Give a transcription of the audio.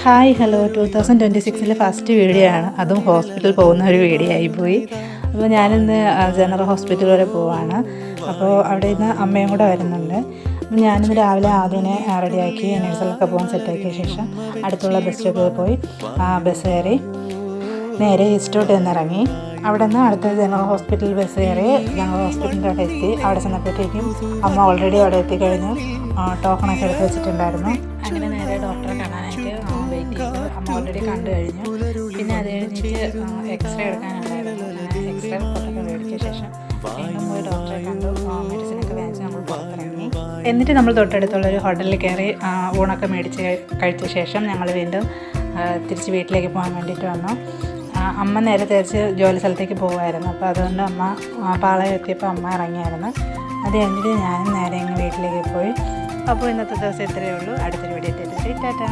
Hi hello 2026 first video ആണ്. അതും ഹോസ്പിറ്റലിൽ പോകുന്ന ഒരു വീഡിയോ ആയിപ്പോയി. അപ്പോൾ ഞാനിന്ന് ജനറൽ ഹോസ്പിറ്റൽ വരെ പോവാണ്. അപ്പോൾ അവിടെ നിന്ന് അമ്മയും കൂടെ വരുന്നുണ്ട്. അപ്പോൾ ഞാനിന്ന് രാവിലെ ആദ്യമേ റെഡിയാക്കി നഴ്സറിലൊക്കെ പോകാൻ സെറ്റാക്കിയ ശേഷം അടുത്തുള്ള ബസ് സ്റ്റോപ്പിൽ പോയി ബസ് കയറി നേരെ ഈസ്റ്റോട്ട് നിന്നിറങ്ങി. അവിടെ നിന്ന് അടുത്ത ജനറൽ ഹോസ്പിറ്റൽ ബസ് കയറി ജനറൽ ഹോസ്പിറ്റലിൻ്റെ അവിടെ എത്തി. അവിടെ ചെന്നപ്പോഴത്തേക്കും അമ്മ ഓൾറെഡി അവിടെ എത്തിക്കഴിഞ്ഞ് ടോക്കണൊക്കെ എടുത്ത് വെച്ചിട്ടുണ്ടായിരുന്നു. അങ്ങനെ നേരെ ഡോക്ടറെ കാണാനായിട്ട് വെയിറ്റ് ചെയ്തു. അമ്മ ഓൾറെഡി കണ്ടു കഴിഞ്ഞു. പിന്നെ അത് കഴിഞ്ഞിട്ട് എക്സ്റേ എടുക്കാനുണ്ടായിരുന്നു. എക്സ്റേ റിപ്പോർട്ടൊക്കെ മേടിച്ച ശേഷം വീണ്ടും പോയി ഡോക്ടറെ കണ്ടു. മെഡിസിനൊക്കെ വാങ്ങിച്ച് നമ്മൾ പുറത്തിറങ്ങി. എന്നിട്ട് നമ്മൾ തൊട്ടടുത്തുള്ളൊരു ഹോട്ടലിൽ കയറി ഊണൊക്കെ മേടിച്ച് കഴിച്ച ശേഷം ഞങ്ങൾ വീണ്ടും തിരിച്ച് വീട്ടിലേക്ക് പോകാൻ വേണ്ടിയിട്ട് വന്നു. അമ്മ നേരെ തിരിച്ച് ജോലി സ്ഥലത്തേക്ക് പോകുമായിരുന്നു. അപ്പോൾ അതുകൊണ്ട് അമ്മ പാളയം എത്തിയപ്പോൾ അമ്മ ഇറങ്ങിയായിരുന്നു. അത് കഴിഞ്ഞിട്ട് ഞാനും നേരെ ഇങ്ങ് വീട്ടിലേക്ക് പോയി. അപ്പോൾ ഇന്നത്തെ ദിവസം ഇത്രയേ ഉള്ളൂ. അടുത്തൊരു വീഡിയോ ടാറ്റ.